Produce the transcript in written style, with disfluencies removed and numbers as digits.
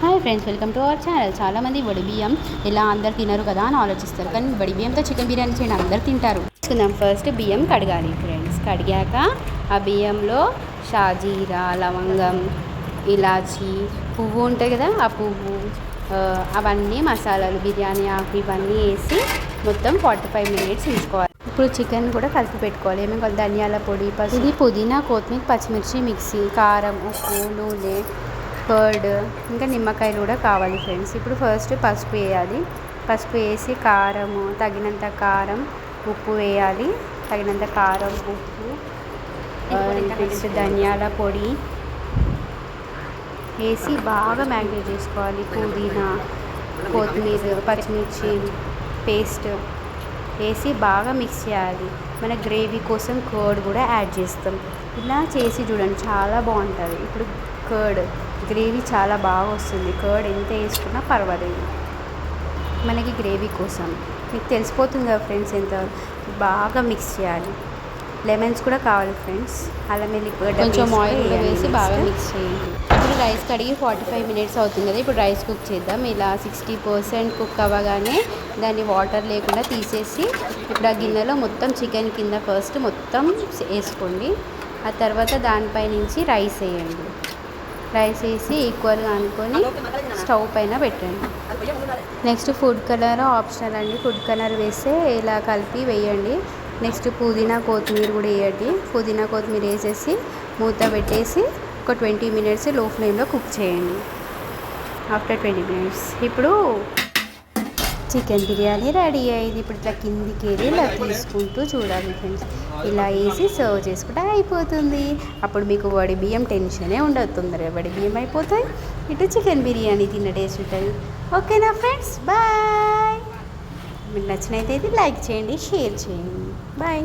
Hi friends, welcome to our channel. చాలామంది వడి బియ్యం ఇలా అందరు తినరు కదా అని ఆలోచిస్తారు, కానీ వడి బియ్యంతో చికెన్ బిర్యానీ చేయండి, అందరు తింటారు. తీసుకుందాం. ఫస్ట్ బియ్యం కడగాలి ఫ్రెండ్స్. కడిగాక ఆ బియ్యంలో షాజీరా, లవంగం, ఇలాచీ, పువ్వు ఉంటుంది కదా, ఆ పువ్వు, అవన్నీ మసాలాలు, బిర్యానీ ఆకు ఇవన్నీ వేసి మొత్తం 45 మినిట్స్ ఉంచుకోవాలి. ఇప్పుడు చికెన్ కూడా కలిపి పెట్టుకోవాలి. ఏమేమి కావాలి? ధనియాల పొడి, ఇది పుదీనా, కొత్తిమీర, పచ్చిమిర్చి, మిక్సీ, కారం, ఉప్పు, నూనె, కర్డ్, ఇంకా నిమ్మకాయలు కూడా కావాలి ఫ్రెండ్స్. ఇప్పుడు ఫస్ట్ పసుపు వేయాలి. పసుపు వేసి కారము, తగినంత కారం, ఉప్పు వేయాలి. తగినంత కారం, ఉప్పు, నెక్స్ట్ ధనియాల పొడి వేసి బాగా మ్యారినేట్ చేసుకోవాలి. పుదీనా, కొత్తిమీర, పచ్చిమిర్చి పేస్ట్ వేసి బాగా మిక్స్ చేయాలి. మన గ్రేవీ కోసం కర్డ్ కూడా యాడ్ చేస్తాం. ఇలా చేసి చూడండి, చాలా బాగుంటుంది. ఇప్పుడు కర్డ్ గ్రేవీ చాలా బాగా వస్తుంది. కర్డ్ ఎంత వేసుకున్నా పర్వాలేదు మనకి గ్రేవీ కోసం. మీకు తెలిసిపోతుంది కదా ఫ్రెండ్స్, ఎంత బాగా మిక్స్ చేయాలి. లెమన్స్ కూడా కావాలి ఫ్రెండ్స్. అల్లం వెల్లిగడ్డ కొంచెం ఆయిల్ వేసి బాగా మిక్స్ చేయండి. ఇప్పుడు రైస్ కడిగి 45 మినిట్స్ అవుతుంది కదా. ఇప్పుడు రైస్ కుక్ చేద్దాం. ఇలా 60% కుక్ అవ్వగానే దాన్ని వాటర్ లేకుండా తీసేసి ఇప్పుడు ఆ గిన్నెలో మొత్తం చికెన్ కింద ఫస్ట్ మొత్తం వేసుకోండి. ఆ తర్వాత దానిపై నుంచి రైస్ వేయండి. రైస్ వేసి ఈక్వల్గా అనుకొని స్టవ్ పైన పెట్టండి. నెక్స్ట్ ఫుడ్ కలర్ ఆప్షనల్ అండి. ఫుడ్ కలర్ వేస్తే ఇలా కలిపి వేయండి. నెక్స్ట్ పుదీనా, కొత్తిమీర కూడా వేయండి. పుదీనా, కొత్తిమీర వేసేసి మూత పెట్టేసి ఒక 20 మినిట్స్ లో ఫ్లేమ్లో కుక్ చేయండి. ఆఫ్టర్ 20 మినిట్స్ ఇప్పుడు చికెన్ బిర్యానీ రెడీ అయ్యింది. ఇప్పుడు ఇట్లా కిందికి వెళ్ళి ఇలా తీసుకుంటూ చూడాలి ఫ్రెండ్స్. ఇలా వేసి సర్వ్ చేసుకుంటే అయిపోతుంది. అప్పుడు మీకు వడి బియ్యం టెన్షనే ఉండదు. తొందరగా వడి బియ్యం అయిపోతాయి, ఇటు చికెన్ బిర్యానీ తిన్న టేస్ట్ ఉంటుంది. ఓకేనా ఫ్రెండ్స్, బాయ్. మీకు నచ్చినైతే లైక్ చేయండి, షేర్ చేయండి. బాయ్.